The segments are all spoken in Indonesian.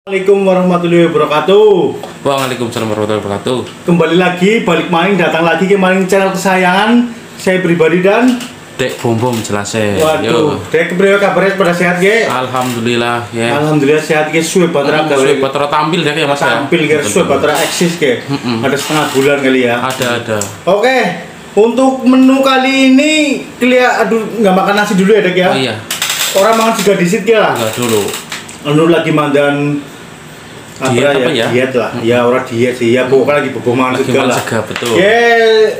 Assalamualaikum warahmatullahi wabarakatuh. Waalaikumsalam warahmatullahi wabarakatuh. Kembali lagi, balik maning, datang lagi ke maning channel kesayangan saya pribadi dan Dek Bom jelasnya. waduh, Dek kepriwe kabarnya pada sehat ge? Alhamdulillah ya. Alhamdulillah sehat ge, suwe batra gawe. Suwe batra tampil deh ya Mas ya. Tampil ge, suwe batra eksis ge. Ada setengah bulan kali ya. Ada. Oke, untuk menu kali ini aduh nggak makan nasi dulu ya Dek ya. Oh iya. Orang makan juga disit ya lah. Enggak dulu. Anu lagi mandan Diet apa ya? Diet lah. Ya orang diet sih. Ya pokoknya lagi bobo mangan segala. Segala betul.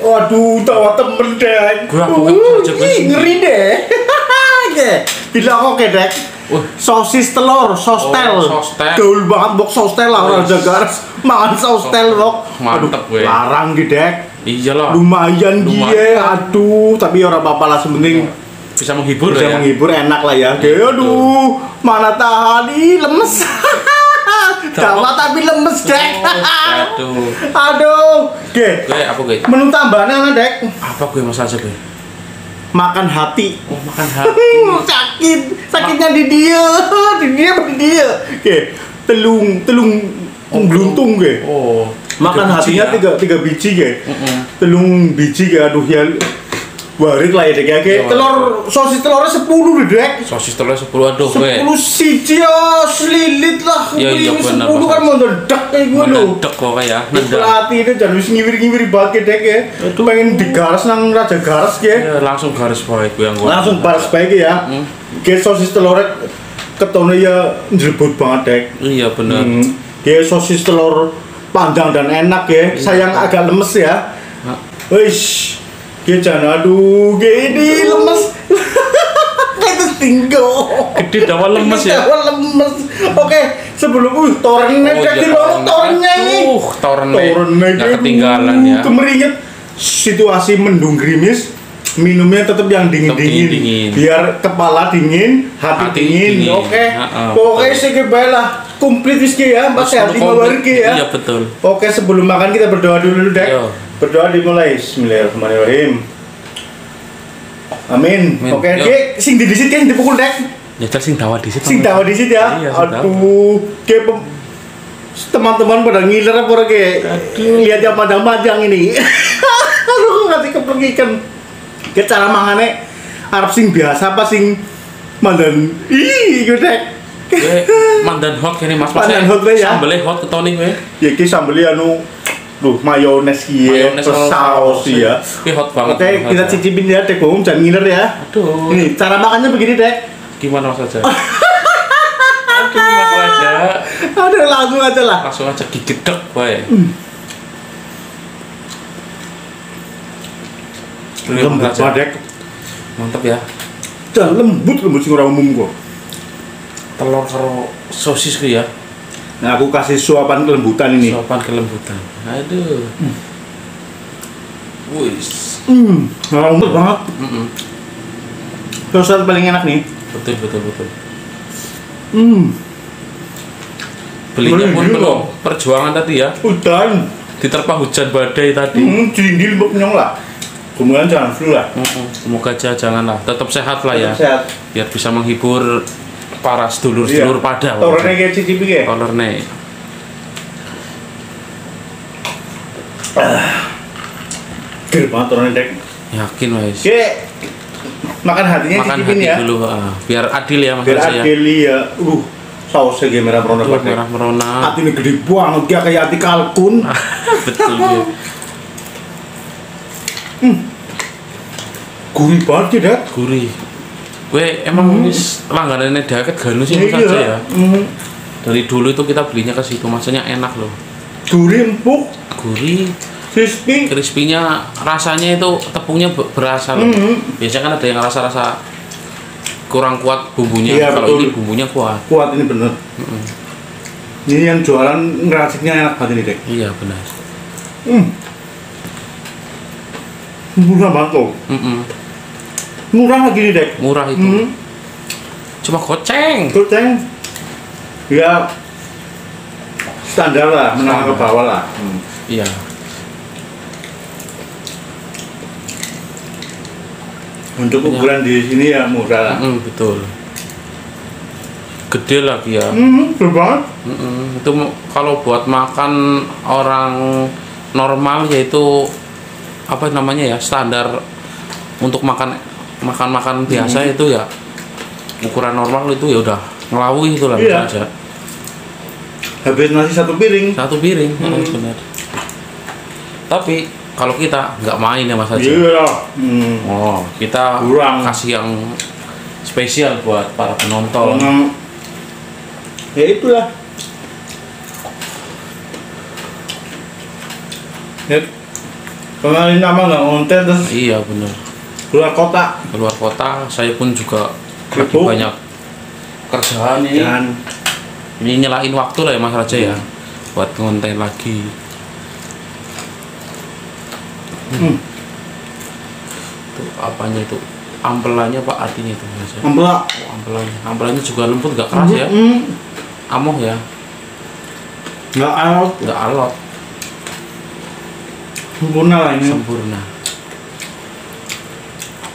Waduh, tawa temen deh. Gua aja ngeri deh. Bila oke dek. Sosis telur, sostel. Sostel. Gaul banget bok sostel lah orang Jakarta. Makan sostel bok. Mantep gue. Larang di dek. Iyalah. Lumayan dia. Aduh, tapi orang apa-apa lah sementing Bisa menghibur bisa ya. menghibur, enak lah ya. Aduh, mana tahan lemes. Gawat tapi lemes dek. Aduh. Oke. Gue apa gue? Menu tambahannya mana dek? Apa gue Mas aja gue? Makan hati. Oh, makan hati. Sakitnya di dia. Oke. Telung gluntung gue. Oh. Makan hatinya ya? tiga biji gue. Telung biji gue. Aduh ya. Warik lah ya dek ya. Sosis telurnya 10 dek. Sosis telur 10 aduh gue. 10 siji ya selilit lah. Iya, bener, 10 kan mau nendek kayak gue loh. Nendek kok ya. Pelatih itu jangan wis ngiwir-ngiwir banget dek ya. Itu pengen digaras nang raja garas ya. Ya, langsung garis baik gue yang gue. Langsung baras baik ya. Kayak sosis telurnya ketone ya njrebut banget dek. Iya benar. Kayak sosis telur panjang dan enak ya. Sayang agak lemes ya. Wish. Kayak jangan aduh gini lemes. Itu tinggal. Gede dawa lemes ya. Lemes. Oke, sebelum torennya jadi baru torennya ini. Torennya nggak ketinggalan ya. Kemeringet situasi mendung gerimis, minumnya tetap yang dingin. Biar kepala dingin, hati dingin. Oke. Oke, segitu lah. Komplit whisky ya, Mas sehat 5 hari ya. Iya betul. Oke, sebelum makan kita berdoa dulu dek. Berdoa dimulai. Bismillahirrahmanirrahim. Amin. Oke, Dek, sing didisit kan dipukul dek. Ya sing dawa disit. Sing dawa disit ya. Aduh, kayak teman-teman pada ngiler apa kayak lihat yang padang-padang ini. Aduh, ngasih kepengikan. Kayak cara mangane Arab sing biasa apa sing mandan. Ih, gue dek. Mandan hot ini Mas. Mandan hot ya. Sambelnya hot ketone gue. Ya ki sambelnya anu mayones ya, saus ya. Ini hot banget. Oke, kita cicipin ya, Dek Bom, jangan ngiler ya. Aduh. Ini cara makannya begini, Dek. Gimana Mas aja? Aduh, langsung aja. Aduh, langsung aja lah. Langsung aja gigit dek, boy. Lembut banget, Dek. Mantap ya. Jangan lembut sing ora umum kok. Telur karo sosis ku ya. Nah, aku kasih suapan kelembutan ini. Suapan kelembutan. Aduh. Wis. Lembut banget. Sosis paling enak nih. Betul. Belinya pun belum perjuangan tadi ya. Hujan. Diterpa hujan badai tadi. Dindil nyong lah. Kemudian jangan flu lah. Semoga aja janganlah. Tetap sehat lah ya. Sehat. Biar bisa menghibur para sedulur-sedulur pada. Torne kayak cicipi kayak. Torne. Gil banget torne dek. Yakin wes. Oke. Makan hatinya cicipin ya. Dulu, biar adil ya Mas. Biar adil ya. Sausnya kayak merah merona banget. Merah merona. Hati ini gede banget kayak hati kalkun. Betul ya. Gurih banget ya, Dek. Gurih. Gue emang wis langganannya deket Ganu sih Mas aja ya. Dari dulu itu kita belinya ke situ, maksudnya enak loh. Gurih empuk, gurih, crispy-nya rasanya itu tepungnya berasa loh. Biasanya kan ada yang rasa-rasa kurang kuat bumbunya. Iya, kalau betul. ini bumbunya kuat. Kuat ini bener. Ini yang jualan ngerasiknya enak banget ini, Dek. Iya benar. Murah banget loh. Murah lagi nih, Dek. Murah itu. Cuma goceng. Ya standar lah, menengah ke bawah lah. Iya. Untuk ukuran di sini ya murah lah. Betul. gede lagi ya. Betul banget. Itu kalau buat makan orang normal yaitu apa namanya ya, standar untuk makan biasa itu ya ukuran normal itu ya udah ngelawih itu lah. Iya. Aja. Habis nasi satu piring. Benar. Tapi kalau kita nggak main ya Mas Haji. Iya. Oh, kita Kurang. kasih yang spesial buat para penonton. Ya itulah. Ya, kemarin nama nggak konten terus Iya benar. keluar kota. Keluar kota, saya pun juga lagi Sibuk. banyak kerjaan ini. Dan Ini nyelain waktu lah ya Mas Raja ya, buat konten lagi. Itu apanya itu? Ampelannya Pak artinya itu Mas. ampela. Oh, ampelannya juga lembut, nggak keras ya? Amoh ya, Nggak alot. nggak alot, Sempurna lah ini. sempurna.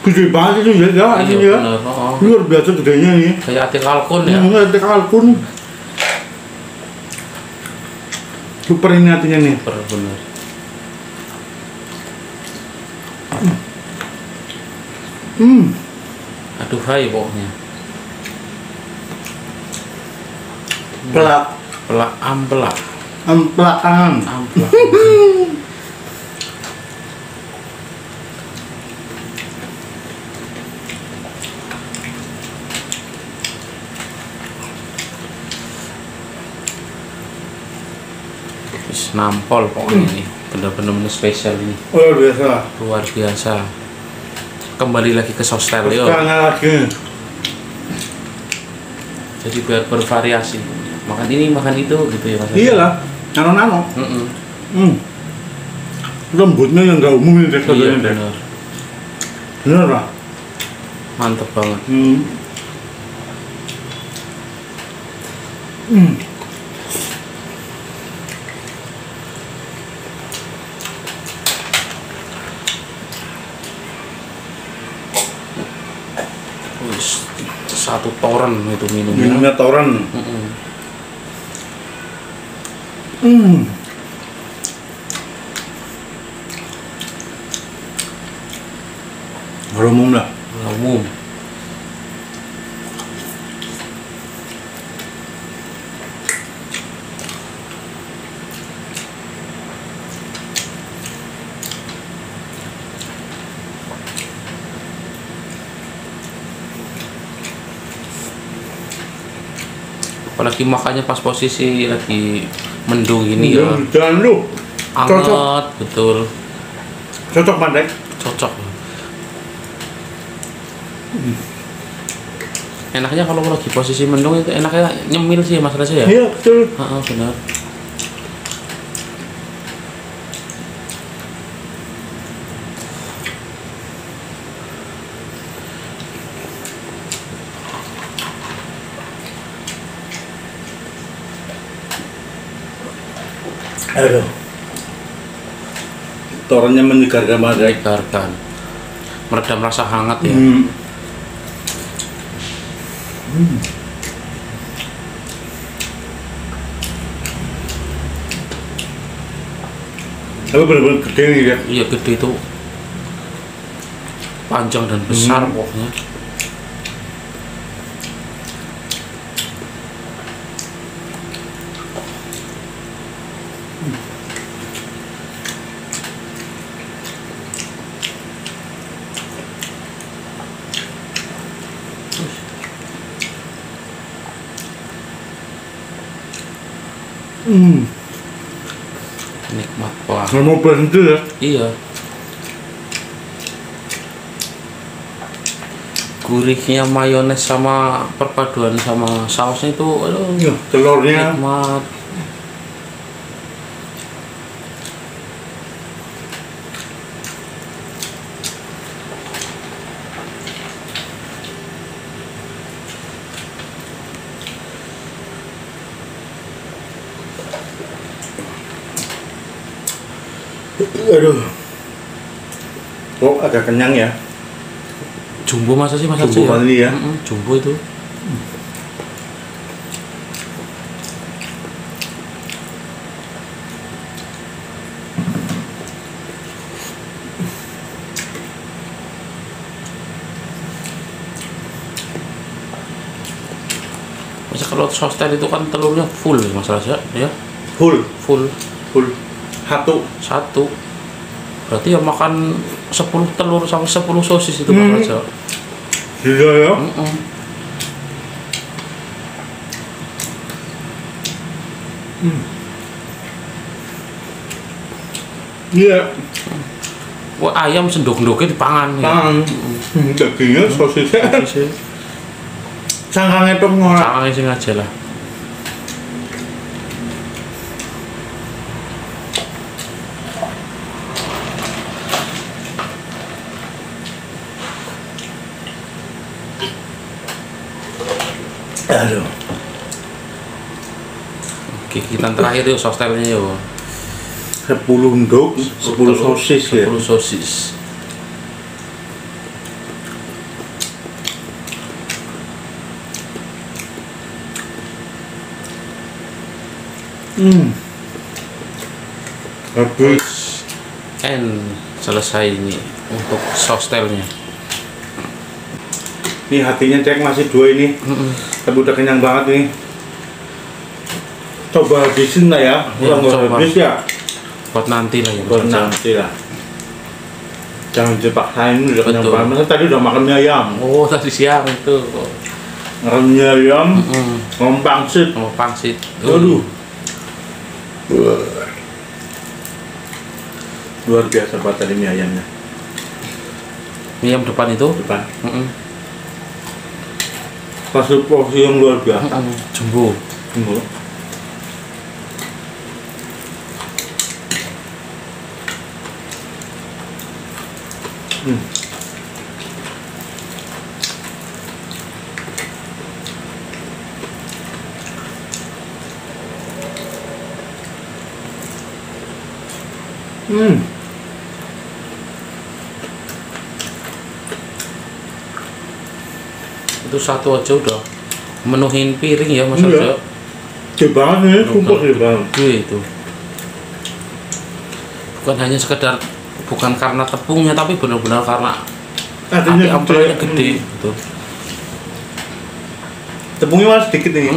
Gede banget itu ya, Iya ya. benar. Oh, Luar biasa gedenya nih. kayak ati kalkun ya. Nggak ada kalkun. Super ini hatinya nih. Benar. Aduh hai pokoknya. Pelak. Ampela. Ampelakan. Ampela. Wis nampol pokoknya ini. Bener-bener spesial ini. Luar biasa. Luar biasa. Kembali lagi ke sostel yo. Sekarang lagi. Jadi biar bervariasi. Makan ini, makan itu gitu ya Mas. Iyalah. Nano-nano. Lembutnya yang nggak umum ini Iya teksturnya deh. benar. Bener lah. Mantep banget. Wis, satu toren itu minumnya. Minumnya toren. Umum lah. Umum. Apalagi makannya pas posisi lagi mendung ini ya. Jangan lu. Cocok. Anget, betul. Cocok pandai. Cocok. Enaknya kalau lagi posisi mendung itu enaknya nyemil sih Mas Raja ya. Iya betul. Benar. Aduh. Torennya menyegarkan banget. Menyegarkan. Meredam rasa hangat ya. Tapi benar-benar gede nih ya. Iya gede itu. Panjang dan besar pokoknya. Nikmat banget. Nggak mau berhenti ya. Iya. Gurihnya mayones sama perpaduan sama sausnya itu aduh, Telurnya. nikmat. Aduh. Oh agak kenyang ya. Jumbo masa sih Mas Jumbo Aceh kali ya. Jumbo itu. kalau sostel itu kan telurnya full ya Mas Raja ya. Full Full satu. berarti ya makan 10 telur sama 10 sosis itu Mas Raja. Iya ya. Iya. Wah, ayam sendok-ndoknya dipangan ya. Dagingnya sosisnya sangkangnya tuh ngorek. Sangkangnya sing aja lah. Aduh. Oke, kita terakhir yuk sostelnya yuk. 10 ndok, 10 sosis ya. 10 sosis. Habis. And selesai ini untuk sostelnya. Ini hatinya cek masih 2 ini. Tapi udah kenyang banget nih. Coba habisin lah ya. Ya, Kalau nggak coba. habis ya Buat nanti lah ya Mas buat Raja. nanti lah. Jangan dipaksain, udah kenyang Betul. banget. Masa tadi udah makan mie ayam. Oh, tadi siang itu. Makan mie ayam, ngomong pangsit. Mau pangsit. Aduh. Luar biasa banget tadi mie ayamnya. Mie ayam depan itu. Depan. Kasih porsi yang luar biasa. Jumbo. Tunggu. Itu satu aja udah menuhin piring ya Mas Iya. Raja. Gede banget nih, sumpah gede banget. Gede itu. Bukan hanya sekedar, bukan karena tepungnya tapi benar-benar karena Artinya ampelnya gede gitu. Tepungnya malah sedikit nih.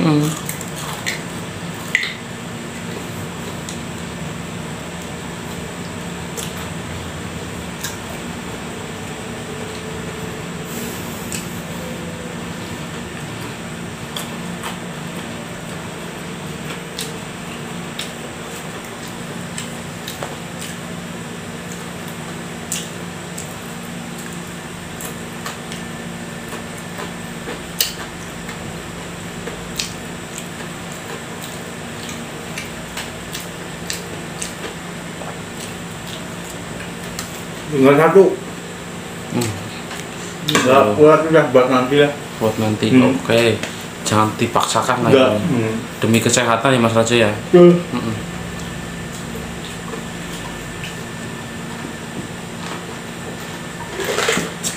Tinggal satu. Enggak kuat udah buat nanti lah. Buat nanti. Oke. Jangan dipaksakan lah Enggak. ya. Demi kesehatan ya Mas Raja ya.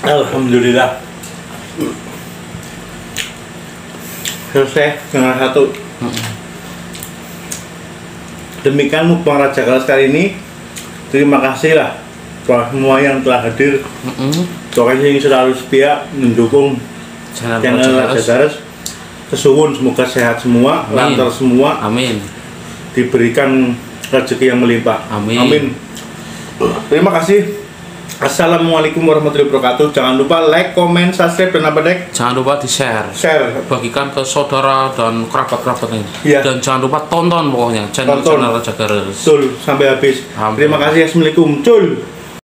Alhamdulillah. Selesai dengan satu. Demikian mukbang Raja Galas kali ini. Terima kasih lah buat semua yang telah hadir. Terima kasih yang selalu setia mendukung channel Raja Galas. Kesuwun semoga sehat semua, Amin. lancar semua, Amin. diberikan rezeki yang melimpah. Amin. Terima kasih. Assalamualaikum warahmatullahi wabarakatuh. Jangan lupa like, comment, subscribe, dan apa dek? Jangan lupa di-share. Share. Bagikan ke saudara dan kerabat-kerabatnya. Iya. Dan jangan lupa tonton pokoknya channel Tonton. Raja Galas. Betul, sampai habis. Amin. Terima kasih. Assalamualaikum. Cul.